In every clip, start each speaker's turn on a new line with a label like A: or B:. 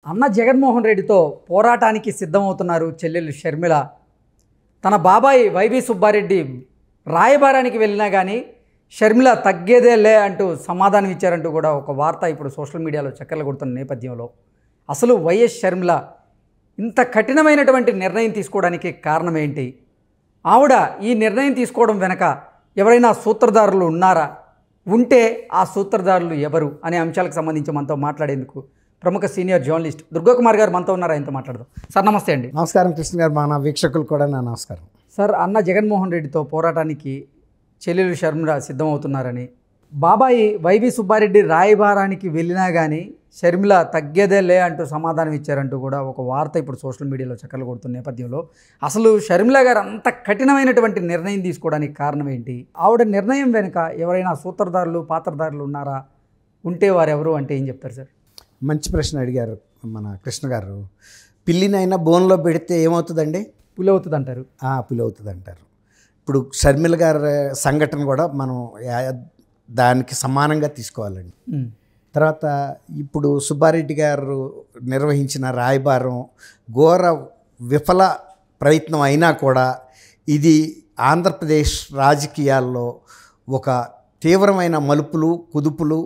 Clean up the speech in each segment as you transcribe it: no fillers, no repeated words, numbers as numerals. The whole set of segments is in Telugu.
A: అన్న జగన్మోహన్ రెడ్డితో పోరాటానికి సిద్ధమవుతున్నారు చెల్లెలు షర్మిల. తన బాబాయ్ వైవి సుబ్బారెడ్డి రాయబారానికి వెళ్ళినా కానీ షర్మిల తగ్గేదేలే అంటూ సమాధానం ఇచ్చారంటూ కూడా ఒక వార్త ఇప్పుడు సోషల్ మీడియాలో చక్కర్లు కొడుతున్న నేపథ్యంలో అసలు వైఎస్ షర్మిల ఇంత కఠినమైనటువంటి నిర్ణయం తీసుకోవడానికి కారణం ఏంటి? ఆవిడ ఈ నిర్ణయం తీసుకోవడం వెనక ఎవరైనా సూత్రధారులు ఉన్నారా? ఉంటే ఆ సూత్రధారులు ఎవరు అనే అంశాలకు సంబంధించి మనతో మాట్లాడేందుకు ప్రముఖ సీనియర్ జర్నలిస్ట్ దుర్గాకుమార్ గారు మనతో ఉన్నారు. ఆయనతో మాట్లాడదాం. సార్ నమస్తే అండి.
B: నమస్కారం కృష్ణ గారు, మన వీక్షకులు కూడా నా నమస్కారం.
A: సార్, అన్న జగన్మోహన్ రెడ్డితో పోరాటానికి చెల్లెలు షర్మిల సిద్ధమవుతున్నారని, బాబాయి వైవి సుబ్బారెడ్డి రాయబారానికి వెళ్ళినా కానీ షర్మిల తగ్గేదేలే అంటూ సమాధానం ఇచ్చారంటూ కూడా ఒక వార్త ఇప్పుడు సోషల్ మీడియాలో చక్కర్లు కొడుతున్న నేపథ్యంలో అసలు షర్మిల గారు అంత కఠినమైనటువంటి నిర్ణయం తీసుకోవడానికి కారణం ఏంటి? ఆవిడ నిర్ణయం వెనుక ఎవరైనా సూత్రధారులు పాత్రధారులు ఉన్నారా? ఉంటే వారెవరు అంటే ఏం చెప్తారు సార్?
B: మంచి ప్రశ్న అడిగారు మన కృష్ణ గారు. పిల్లినైనా బోన్లో పెడితే ఏమవుతుందండి?
A: పులి అవుతుంది అంటారు.
B: పులి అవుతుంది అంటారు. ఇప్పుడు షర్మిల గారి సంఘటన కూడా మనం దానికి సమానంగా తీసుకోవాలండి. తర్వాత ఇప్పుడు సుబ్బారెడ్డి గారు నిర్వహించిన రాయబారం ఘోర విఫల ప్రయత్నం అయినా కూడా ఇది ఆంధ్రప్రదేశ్ రాజకీయాల్లో ఒక తీవ్రమైన మలుపులు కుదుపులు,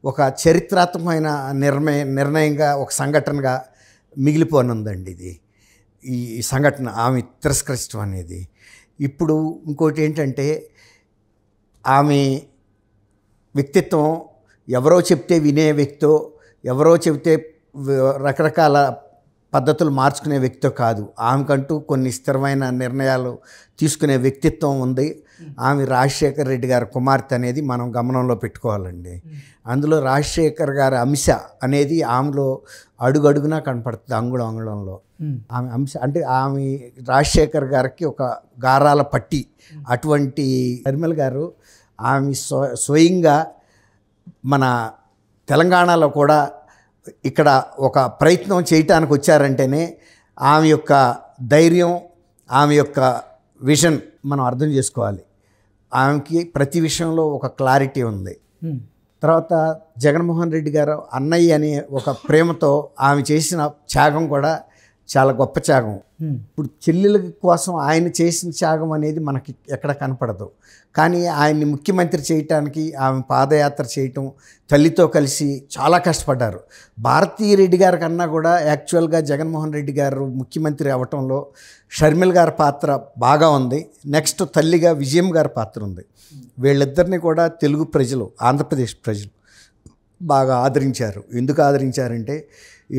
B: ఒక చరిత్రాత్మకమైన నిర్ణయంగా, ఒక సంఘటనగా మిగిలిపోనుందండి ఇది. ఈ సంఘటన ఆమె తిరస్కరించడం అనేది. ఇప్పుడు ఇంకోటి ఏంటంటే, ఆమె వ్యక్తిత్వం ఎవరో చెప్తే వినే వ్యక్తో, ఎవరో చెబితే రకరకాల పద్ధతులు మార్చుకునే వ్యక్తితో కాదు. ఆమెకంటూ కొన్ని స్థిరమైన నిర్ణయాలు తీసుకునే వ్యక్తిత్వం ఉంది. ఆమె రాజశేఖర్ రెడ్డి గారి కుమార్తె అనేది మనం గమనంలో పెట్టుకోవాలండి. అందులో రాజశేఖర్ గారి అంశ అనేది ఆమెలో అడుగడుగునా కనపడుతుంది, అంగుళం అంగుళంలో. ఆమె అంశ అంటే ఆమె రాజశేఖర్ గారికి ఒక గారాల పట్టి. అటువంటి షర్మిల గారు ఆమె స్వయంగా మన తెలంగాణలో కూడా ఇక్కడ ఒక ప్రయత్నం చేయటానికి వచ్చారంటేనే ఆమె యొక్క ధైర్యం, ఆమె యొక్క విజన్ మనం అర్థం చేసుకోవాలి. ఆమెకి ప్రతి విషయంలో ఒక క్లారిటీ ఉంది. తర్వాత జగన్మోహన్ రెడ్డి గారు అన్నయ్య అనే ఒక ప్రేమతో ఆమె చేసిన త్యాగం కూడా చాలా గొప్ప త్యాగం. ఇప్పుడు చెల్లెల కోసం ఆయన చేసిన త్యాగం అనేది మనకి ఎక్కడ కనపడదు. కానీ ఆయన్ని ముఖ్యమంత్రి చేయటానికి ఆమె పాదయాత్ర చేయటం, తల్లితో కలిసి చాలా కష్టపడ్డారు. భారతీయ రెడ్డి గారి కన్నా కూడా యాక్చువల్గా జగన్మోహన్ రెడ్డి గారు ముఖ్యమంత్రి అవ్వటంలో షర్మిల గారి పాత్ర బాగా ఉంది. నెక్స్ట్ తల్లిగా విజయం గారి పాత్ర ఉంది. వీళ్ళిద్దరిని కూడా తెలుగు ప్రజలు, ఆంధ్రప్రదేశ్ ప్రజలు బాగా ఆదరించారు. ఎందుకు ఆదరించారంటే,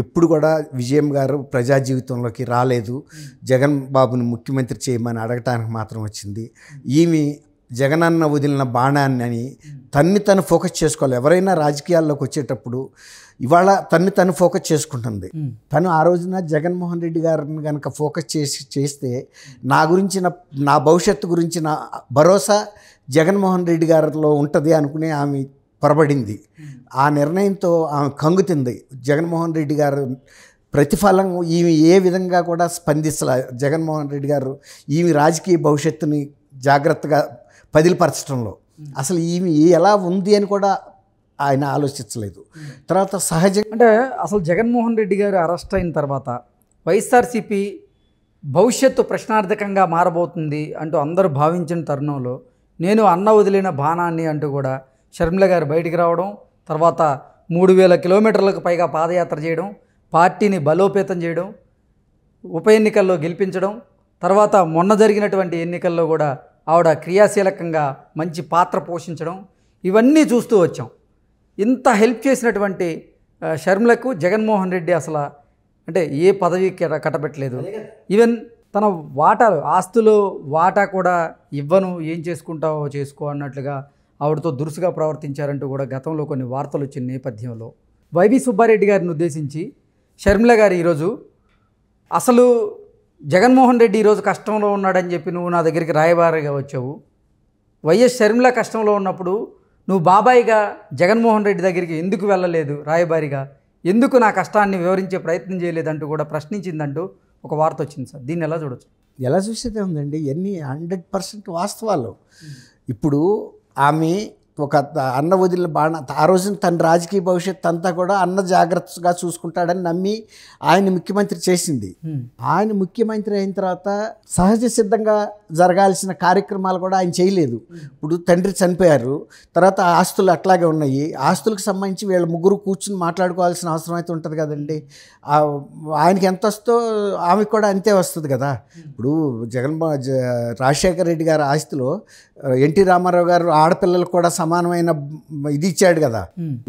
B: ఎప్పుడు కూడా విజయం గారు ప్రజా జీవితంలోకి రాలేదు. జగన్ బాబుని ముఖ్యమంత్రి చేయమని అడగటానికి మాత్రం వచ్చింది. ఈమె జగనన్న వదిలిన బాణాన్ని తను ఫోకస్ చేసుకోవాలి. ఎవరైనా రాజకీయాల్లోకి వచ్చేటప్పుడు ఇవాళ తను ఫోకస్ చేసుకుంటుంది. తను ఆ రోజున జగన్మోహన్ రెడ్డి గారిని కనుక ఫోకస్ చేస్తే నా భవిష్యత్తు గురించి నా భరోసా జగన్మోహన్ రెడ్డి గారిలో ఉంటుంది అనుకునే ఆమె పొరబడింది. ఆ నిర్ణయంతో ఆమె కంగుతుంది. జగన్మోహన్ రెడ్డి గారు ప్రతిఫలం ఈమె ఏ విధంగా కూడా స్పందించలే. జగన్మోహన్ రెడ్డి గారు ఈమె రాజకీయ భవిష్యత్తుని జాగ్రత్తగా పదిలిపరచడంలో అసలు ఈమె ఎలా ఉంది అని కూడా ఆయన ఆలోచించలేదు. తర్వాత సహజంగా
A: అంటే అసలు జగన్మోహన్ రెడ్డి గారు అరెస్ట్ అయిన తర్వాత వైఎస్ఆర్సీపీ భవిష్యత్తు ప్రశ్నార్థకంగా మారబోతుంది అంటూ అందరూ భావించిన తరుణంలో నేను అన్న వదిలిన బాణాన్ని అంటూ కూడా షర్మిల గారు బయటికి రావడం, తర్వాత 3000 కిలోమీటర్లకు పైగా పాదయాత్ర చేయడం, పార్టీని బలోపేతం చేయడం, ఉప ఎన్నికల్లో గెలిపించడం, తర్వాత మొన్న జరిగినటువంటి ఎన్నికల్లో కూడా ఆవిడ క్రియాశీలకంగా మంచి పాత్ర పోషించడం, ఇవన్నీ చూస్తూ వచ్చాం. ఇంత హెల్ప్ చేసినటువంటి షర్మిలకు జగన్మోహన్ రెడ్డి అసలు అంటే ఏ పదవి కట్టబెట్టలేదు. ఈవెన్ తన వాటాలు, ఆస్తులు వాటా కూడా ఇవ్వను, ఏం చేసుకుంటావో చేసుకో అన్నట్లుగా ఆవిడతో దురుసుగా ప్రవర్తించారంటూ కూడా గతంలో కొన్ని వార్తలు వచ్చిన నేపథ్యంలో వైవి సుబ్బారెడ్డి గారిని ఉద్దేశించి షర్మిల గారు ఈరోజు అసలు జగన్మోహన్ రెడ్డి ఈరోజు కష్టంలో ఉన్నాడని చెప్పి నువ్వు నా దగ్గరికి రాయబారిగా వచ్చావు. వైఎస్ షర్మిల కష్టంలో ఉన్నప్పుడు నువ్వు బాబాయిగా జగన్మోహన్ రెడ్డి దగ్గరికి ఎందుకు వెళ్ళలేదు? రాయబారిగా ఎందుకు నా కష్టాన్ని వివరించే ప్రయత్నం చేయలేదంటూ కూడా ప్రశ్నించిందంటూ ఒక వార్త వచ్చింది సార్. దీన్ని ఎలా చూడొచ్చు?
B: ఎలా చూసేదే ఉందండి, ఎన్ని 100% వాస్తవాలు. ఇప్పుడు ఆమె ఒక అన్న వదిలిన బాణ ఆ రోజున తన రాజకీయ భవిష్యత్తు అంతా కూడా అన్న జాగ్రత్తగా చూసుకుంటాడని నమ్మి ఆయన ముఖ్యమంత్రి చేసింది. ఆయన ముఖ్యమంత్రి అయిన తర్వాత సహజ సిద్ధంగా జరగాల్సిన కార్యక్రమాలు కూడా ఆయన చేయలేదు. ఇప్పుడు తండ్రి చనిపోయారు, తర్వాత ఆస్తులు అట్లాగే ఉన్నాయి. ఆస్తులకు సంబంధించి వీళ్ళ ముగ్గురు కూర్చుని మాట్లాడుకోవాల్సిన అవసరం అయితే ఉంటుంది కదండి. ఆయనకి ఎంత వస్తుందో ఆమెకు కూడా అంతే వస్తుంది కదా. ఇప్పుడు రాజశేఖర రెడ్డి గారి ఆస్తిలో ఎన్టీ రామారావు గారు ఆడపిల్లలకు కూడా సమానమైన ఇది ఇచ్చాడు కదా,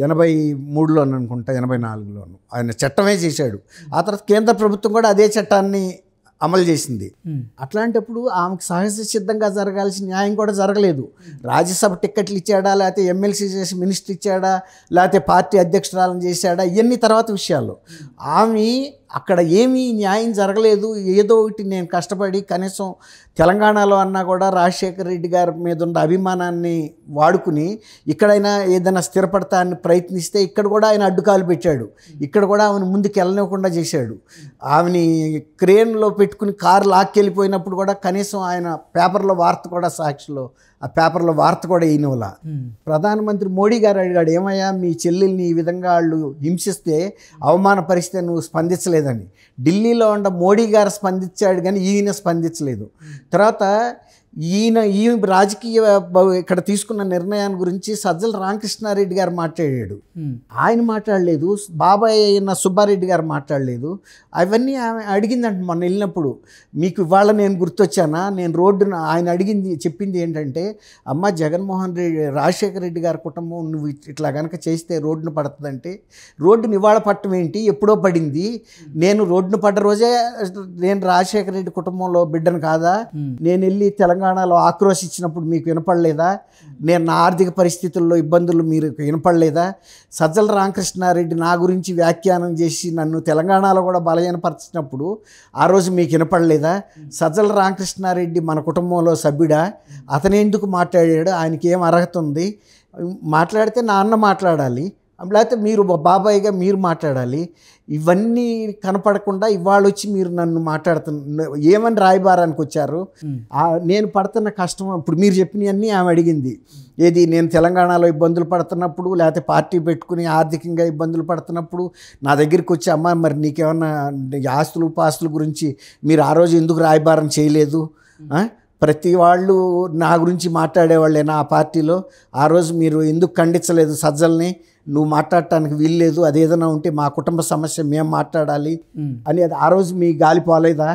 B: 83లోను అనుకుంటా, 84లోను ఆయన చట్టమే చేశాడు. ఆ తర్వాత కేంద్ర ప్రభుత్వం కూడా అదే చట్టాన్ని అమలు చేసింది. అట్లాంటప్పుడు ఆమెకు సహజ సిద్ధంగా జరగాల్సిన న్యాయం కూడా జరగలేదు. రాజ్యసభ టిక్కెట్లు ఇచ్చాడా, లేకపోతే ఎమ్మెల్సీ చేసి మినిస్టర్ ఇచ్చాడా, లేకపోతే పార్టీ అధ్యక్షురాలను చేశాడా, ఇవన్నీ తర్వాత విషయాలు. ఆమె అక్కడ ఏమీ న్యాయం జరగలేదు. ఏదో ఒకటి నేను కష్టపడి కనీసం తెలంగాణలో అన్నా కూడా రాజశేఖర రెడ్డి గారి మీద ఉన్న అభిమానాన్ని వాడుకుని ఇక్కడైనా ఏదైనా స్థిరపడతా అని ప్రయత్నిస్తే ఇక్కడ కూడా ఆయన అడ్డుకాలు పెట్టాడు. ఇక్కడ కూడా ఆమెను ముందుకు వెళ్ళనివ్వకుండా చేశాడు. ఆమెని క్రేన్లో పెట్టుకుని కారు లాక్కెళ్ళిపోయినప్పుడు కూడా కనీసం ఆయన పేపర్లో వార్త కూడా, సాక్షిలో ఆ పేపర్లో వార్త కూడా వేయనివ్వలా. ప్రధానమంత్రి మోడీ గారు అడిగాడు, ఏమయ్యా మీ చెల్లెల్ని ఈ విధంగా వాళ్ళు హింసిస్తే అవమానపరిస్తే నువ్వు స్పందించలేదని. ఢిల్లీలో ఉన్న మోడీ గారు స్పందించాడు కానీ ఈయన స్పందించలేదు. తర్వాత ఈ రాజకీయ ఇక్కడ తీసుకున్న నిర్ణయాన్ని గురించి సజ్జల రామకృష్ణారెడ్డి గారు మాట్లాడాడు. ఆయన మాట్లాడలేదు. బాబాయ్ అయిన సుబ్బారెడ్డి గారు మాట్లాడలేదు. అవన్నీ ఆమె అడిగిందంట మొన్న వెళ్ళినప్పుడు. మీకు ఇవాళ నేను గుర్తొచ్చానా, నేను రోడ్డున ఆయన చెప్పింది ఏంటంటే, అమ్మ జగన్మోహన్ రెడ్డి రాజశేఖర రెడ్డి గారి కుటుంబం నువ్వు ఇట్లా కనుక చేస్తే రోడ్డును పడుతుందంటే, రోడ్డుని ఇవాళ పట్టడం ఏంటి, ఎప్పుడో పడింది. నేను రోడ్డును పడ్డ రోజే నేను రాజశేఖర రెడ్డి కుటుంబంలో బిడ్డను కాదా, నేను వెళ్ళి తెలంగాణలో ఆక్రోశించినప్పుడు మీకు వినపడలేదా, నేను నా ఆర్థిక పరిస్థితుల్లో ఇబ్బందులు మీరు వినపడలేదా, సజ్జల రామకృష్ణారెడ్డి నా గురించి వ్యాఖ్యానం చేసి నన్ను తెలంగాణలో కూడా బలహీనపరిచినప్పుడు ఆ రోజు మీకు వినపడలేదా, సజ్జల రామకృష్ణారెడ్డి మన కుటుంబంలో సభ్యుడా, అతను ఎందుకు మాట్లాడాడు, ఆయనకి ఏం అర్హత ఉంది, మాట్లాడితే నా అన్న మాట్లాడాలి, లేకపోతే మీరు బాబాయ్గా మీరు మాట్లాడాలి. ఇవన్నీ కనపడకుండా ఇవాళ వచ్చి మీరు నన్ను ఏమని రాయబారానికి వచ్చారు, నేను పడుతున్న కష్టం ఇప్పుడు మీరు చెప్పినవన్నీ ఆమె అడిగింది. ఏది నేను తెలంగాణలో ఇబ్బందులు పడుతున్నప్పుడు, లేకపోతే పార్టీ పెట్టుకుని ఆర్థికంగా ఇబ్బందులు పడుతున్నప్పుడు నా దగ్గరికి వచ్చి, అమ్మ మరి నీకేమన్నా ఆస్తులు పాస్తుల గురించి మీరు ఆ రోజు ఎందుకు రాయబారం చేయలేదు, ప్రతి వాళ్ళు నా గురించి మాట్లాడేవాళ్ళే నా పార్టీలో, ఆ రోజు మీరు ఎందుకు ఖండించలేదు సజ్జల్ని, నువ్వు మాట్లాడటానికి వీల్లేదు, అదేదైనా ఉంటే మా కుటుంబ సమస్య మేము మాట్లాడాలి అని ఆ రోజు మీ గాలి పోలేదా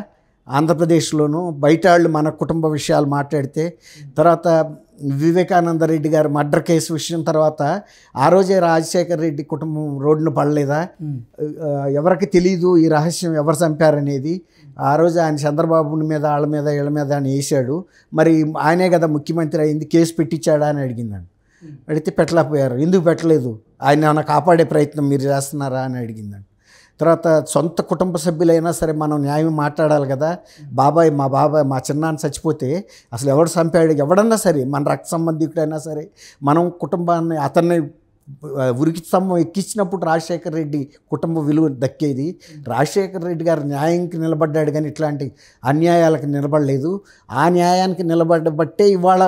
B: ఆంధ్రప్రదేశ్లోనూ, బయట వాళ్ళు మన కుటుంబ విషయాలు మాట్లాడితే. తర్వాత వివేకానంద రెడ్డి గారు మర్డర్ కేసు విషయం తర్వాత ఆ రోజే రాజశేఖర రెడ్డి కుటుంబం రోడ్డును పడలేదా, ఎవరికి తెలీదు ఈ రహస్యం ఎవరు చంపారనేది. ఆ రోజు ఆయన చంద్రబాబు మీద వాళ్ళ మీద వీళ్ళ మీద అని వేసాడు, మరి ఆయనే కదా ముఖ్యమంత్రి అయింది, కేసు పెట్టించాడా అని అడిగిందండి. అడిగితే పెట్టలేకపోయారు. ఎందుకు పెట్టలేదు, ఆయన ఏమైనా కాపాడే ప్రయత్నం మీరు చేస్తున్నారా అని అడిగిందండి. తర్వాత సొంత కుటుంబ సభ్యులైనా సరే మనం న్యాయం మాట్లాడాలి కదా. మా చిన్నాన్న చచ్చిపోతే అసలు ఎవడు చంపాడు, ఎవడన్నా సరే మన రక్త సంబంధికుడైనా సరే మనం కుటుంబాన్ని అతన్ని ఉరికి స్తంభం ఎక్కించినప్పుడు రాజశేఖర రెడ్డి కుటుంబ విలువ దక్కేది. రాజశేఖర రెడ్డి గారు న్యాయానికి నిలబడ్డాడు కానీ ఇట్లాంటి అన్యాయాలకు నిలబడలేదు. ఆ న్యాయానికి నిలబడ్డబట్టే ఇవాళ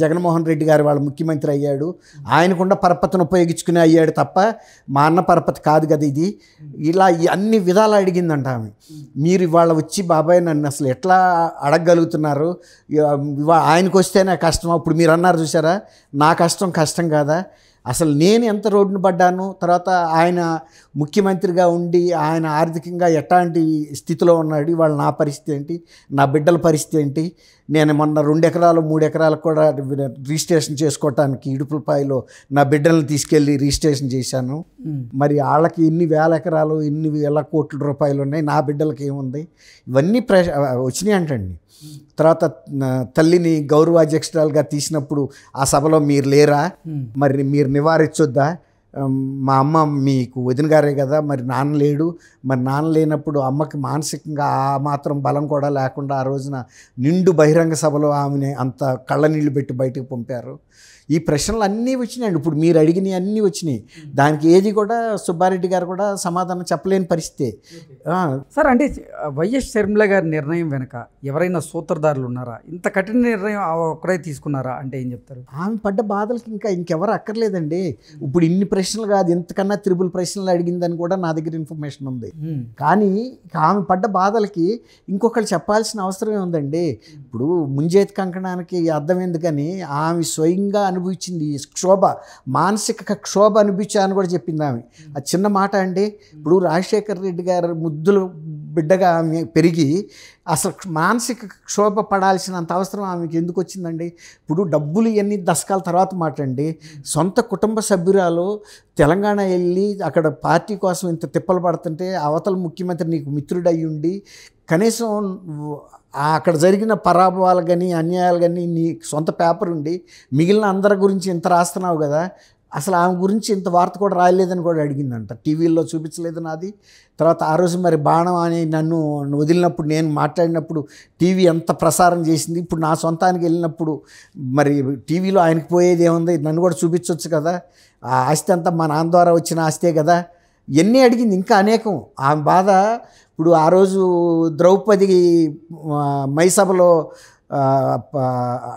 B: జగన్మోహన్ రెడ్డి గారు వాళ్ళ ముఖ్యమంత్రి అయ్యాడు. ఆయనకుండా పరపతిని ఉపయోగించుకుని అయ్యాడు తప్ప మా అన్న పరపతి కాదు కదా ఇది. ఇలా అన్ని విధాలు అడిగిందంట ఆమె. మీరు ఇవాళ వచ్చి బాబాయ్ నన్ను అసలు ఎట్లా అడగగలుగుతున్నారు, ఆయనకు వస్తేనే కష్టం. అప్పుడు మీరు అన్నారు చూసారా, నా కష్టం కాదా, అసలు నేను ఎంత రోడ్డును పడ్డాను, తర్వాత ఆయన ముఖ్యమంత్రిగా ఉండి ఆయన ఆర్థికంగా ఎట్లాంటి స్థితిలో ఉన్నాడు, ఇవాళ నా పరిస్థితి ఏంటి, నా బిడ్డల పరిస్థితి ఏంటి. నేను మొన్న 2 ఎకరాలు 3 ఎకరాలకు కూడా రిజిస్ట్రేషన్ చేసుకోవటానికి ఇడుపులపాయలో నా బిడ్డలను తీసుకెళ్ళి రిజిస్ట్రేషన్ చేశాను. మరి వాళ్ళకి ఇన్ని వేల ఎకరాలు, ఇన్ని వేల కోట్ల రూపాయలు ఉన్నాయి, నా బిడ్డలకి ఏముంది, ఇవన్నీ వచ్చినాయి అంటండి. తర్వాత తల్లిని గౌరవాధ్యక్షురాలుగా తీసినప్పుడు ఆ సభలో మీరు లేరా, మరి మీరు నివారించొద్దా, మా అమ్మ మీకు వదిన గారే కదా, మరి నాన్న లేడు, మరి నాన్న లేనప్పుడు అమ్మకి మానసికంగా ఆ మాత్రం బలం కూడా లేకుండా ఆ రోజున నిండు బహిరంగ సభలో ఆమెని అంత కళ్ళనీళ్ళు పెట్టి బయటకు పంపారు. ఈ ప్రశ్నలు అన్నీ వచ్చినాయండి. ఇప్పుడు మీరు అడిగినవి అన్నీ వచ్చినాయి. దానికి ఏది కూడా సుబ్బారెడ్డి గారు కూడా సమాధానం చెప్పలేని పరిస్థితి.
A: సార్ అంటే వైఎస్ షర్మిల గారి నిర్ణయం వెనక ఎవరైనా సూత్రధారులు ఉన్నారా? ఇంత కఠిన నిర్ణయం ఒక్కడే తీసుకున్నారా అంటే ఏం చెప్తారు?
B: ఆమె పడ్డ బాధలకి ఇంకెవరు అక్కర్లేదండి. ఇప్పుడు ఇన్ని ప్రశ్నలు కాదు, ఇంతకన్నా త్రిబుల్ ప్రశ్నలు అడిగిందని కూడా నా దగ్గర ఇన్ఫర్మేషన్ ఉంది. కానీ ఆమె పడ్డ బాధలకి ఇంకొకళ్ళు చెప్పాల్సిన అవసరమే ఉందండి. ఇప్పుడు ముంజేతి కంకణానికి అర్థం ఎందుకని ఆమె స్వయంగా అనుభవించింది క్షోభ, మానసిక క్షోభ అనుభవించాలని కూడా చెప్పింది ఆమె. అది చిన్న మాట అండి. ఇప్పుడు రాజశేఖర రెడ్డి గారు ముద్దులు బిడ్డగా ఆమె పెరిగి అసలు మానసిక క్షోభ పడాల్సినంత అవసరం ఆమెకి ఎందుకు వచ్చిందండి? ఇప్పుడు డబ్బులు ఇవన్నీ దశకాల తర్వాత మాట్లాడండి. సొంత కుటుంబ సభ్యురాలు తెలంగాణ వెళ్ళి అక్కడ పార్టీ కోసం ఇంత తిప్పలు పడుతుంటే అవతల ముఖ్యమంత్రి నీకు మిత్రుడు అయ్యి ఉండి కనీసం అక్కడ జరిగిన పరాభవాలు కానీ అన్యాయాలు కానీ నీ సొంత పేపర్ ఉండి మిగిలిన అందరి గురించి ఇంత రాస్తున్నావు కదా, అసలు ఆమె గురించి ఇంత వార్త కూడా రాయలేదని కూడా అడిగిందంట. టీవీల్లో చూపించలేదు నాది. తర్వాత ఆ రోజు మరి బాణం అని నన్ను వదిలినప్పుడు నేను మాట్లాడినప్పుడు టీవీ ఎంత ప్రసారం చేసింది. ఇప్పుడు నా సొంతానికి వెళ్ళినప్పుడు మరి టీవీలో ఆయనకి పోయేది ఏముంది, నన్ను కూడా చూపించవచ్చు కదా, ఆ ఆస్తి అంతా మా నాన్న ద్వారా వచ్చిన ఆస్తే కదా, ఇవన్నీ అడిగింది. ఇంకా అనేకం ఆమె బాధ. ఇప్పుడు ఆ రోజు ద్రౌపది మైసభలో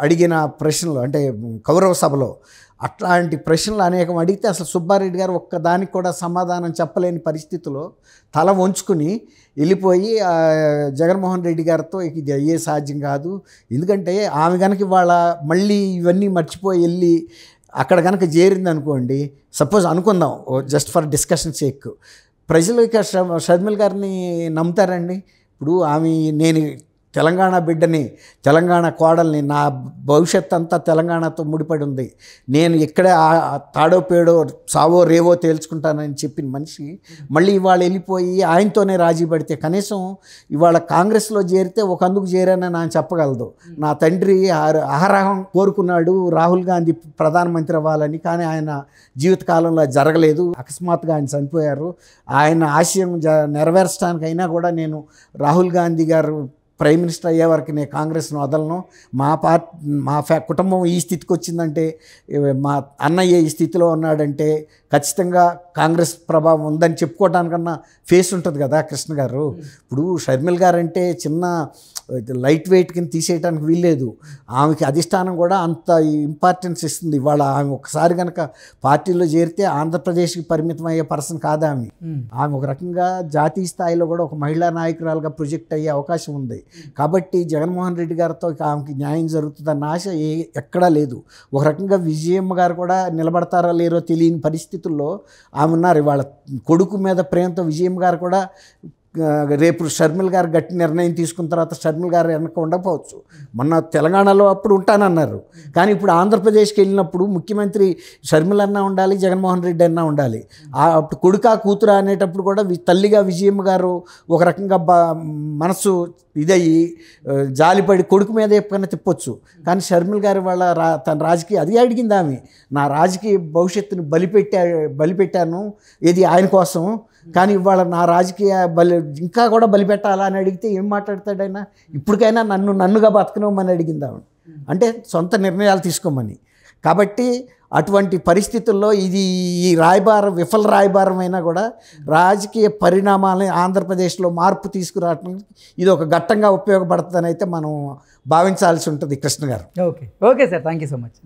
B: అడిగిన ప్రశ్నలు అంటే కౌరవ సభలో అట్లాంటి ప్రశ్నలు అనేకం అడిగితే అసలు సుబ్బారెడ్డి గారు ఒక్కదానికి కూడా సమాధానం చెప్పలేని పరిస్థితిలో తల వంచుకుని వెళ్ళిపోయి జగన్మోహన్ రెడ్డి గారితో ఇది అయ్యే సాధ్యం కాదు, ఎందుకంటే ఆమె కనుక ఇవాళ మళ్ళీ ఇవన్నీ మర్చిపోయి వెళ్ళి అక్కడ కనుక చేరింది అనుకోండి, సపోజ్ అనుకుందాం జస్ట్ ఫర్ డిస్కషన్ సేక్, ప్రజలు ఇక షర్మిల గారిని నమ్ముతారండి? ఇప్పుడు ఆమె నేను తెలంగాణ బిడ్డని, తెలంగాణ కోడల్ని, నా భవిష్యత్ అంతా తెలంగాణతో ముడిపడి ఉంది, నేను ఇక్కడే తాడో పేడో సావో రేవో తేల్చుకుంటానని చెప్పిన మనిషి మళ్ళీ ఇవాళ వెళ్ళిపోయి ఆయనతోనే రాజీ పడితే కనీసం ఇవాళ కాంగ్రెస్లో చేరితే ఒక అందుకు చేరానని ఆయన చెప్పగలదు. నా తండ్రి అహరహం కోరుకున్నాడు రాహుల్ గాంధీ ప్రధానమంత్రి అవ్వాలని, కానీ ఆయన జీవితకాలంలో జరగలేదు, అకస్మాత్తుగా ఆయన చనిపోయారు. ఆయన ఆశయం నెరవేర్చడానికైనా కూడా నేను రాహుల్ గాంధీ గారు ప్రైమ్ మినిస్టర్ అయ్యే వరకు నేను కాంగ్రెస్ను వదలను, మా కుటుంబం ఈ స్థితికి వచ్చిందంటే, మా అన్నయ్య ఈ స్థితిలో ఉన్నాడంటే ఖచ్చితంగా కాంగ్రెస్ ప్రభావం ఉందని చెప్పుకోవడానికన్నా ఫేస్ ఉంటుంది కదా కృష్ణ గారు. ఇప్పుడు షర్మిల గారు అంటే చిన్న లైట్ వెయిట్ కింద తీసేయడానికి వీల్లేదు. ఆమెకి అధిష్టానం కూడా అంత ఇంపార్టెన్స్ ఇస్తుంది. ఇవాళ ఆమె ఒకసారి కనుక పార్టీలో చేరితే ఆంధ్రప్రదేశ్కి పరిమితం అయ్యే పర్సన్ కాదు ఆమె. ఆమె ఒక రకంగా జాతీయ స్థాయిలో కూడా ఒక మహిళా నాయకురాలుగా ప్రొజెక్ట్ అయ్యే అవకాశం ఉంది. కాబట్టి జగన్మోహన్ రెడ్డి గారితో ఆమెకి న్యాయం జరుగుతుందన్న ఆశ ఎక్కడా లేదు. ఒక రకంగా విజయమ్మ గారు కూడా నిలబడతారా లేరో తెలియని పరిస్థితుల్లో ఆమె ఉన్నారు. ఇవాళ కొడుకు మీద ప్రేమతో విజయమ్మ గారు కూడా రేపు షర్మిల గారు గట్టి నిర్ణయం తీసుకున్న తర్వాత షర్మిల గారు వెనక ఉండకపోవచ్చు. మొన్న తెలంగాణలో అప్పుడు ఉంటానన్నారు, కానీ ఇప్పుడు ఆంధ్రప్రదేశ్కి వెళ్ళినప్పుడు ముఖ్యమంత్రి షర్మిల అన్నా ఉండాలి, జగన్మోహన్ రెడ్డి అన్నా ఉండాలి. అప్పుడు కొడుకా కూతురా అనేటప్పుడు కూడా తల్లిగా విజయమ్మ గారు ఒక రకంగా మనసు ఇదయ్యి జాలిపడి కొడుకు మీద ఎప్పుడైనా తిప్పొచ్చు. కానీ షర్మిల గారి వాళ్ళ తన రాజకీయ అది అడిగింది ఆమె, నా రాజకీయ భవిష్యత్తుని బలిపెట్టాను ఇది ఆయన కోసం, కానీ ఇవాళ నా రాజకీయ ఇంకా కూడా బలిపెట్టాలా అని అడిగితే ఏం మాట్లాడతాడైనా? ఇప్పటికైనా నన్నుగా బతకనమని అడిగింది ఆవిడ, అంటే సొంత నిర్ణయాలు తీసుకోమని. కాబట్టి అటువంటి పరిస్థితుల్లో ఇది ఈ విఫల రాయబారమైనా కూడా రాజకీయ పరిణామాలని ఆంధ్రప్రదేశ్లో మార్పు తీసుకురావడానికి ఇది ఒక ఘట్టంగా ఉపయోగపడుతుందని అయితే మనం భావించాల్సి ఉంటుంది కృష్ణ గారు.
A: Okay sir, thank you so much.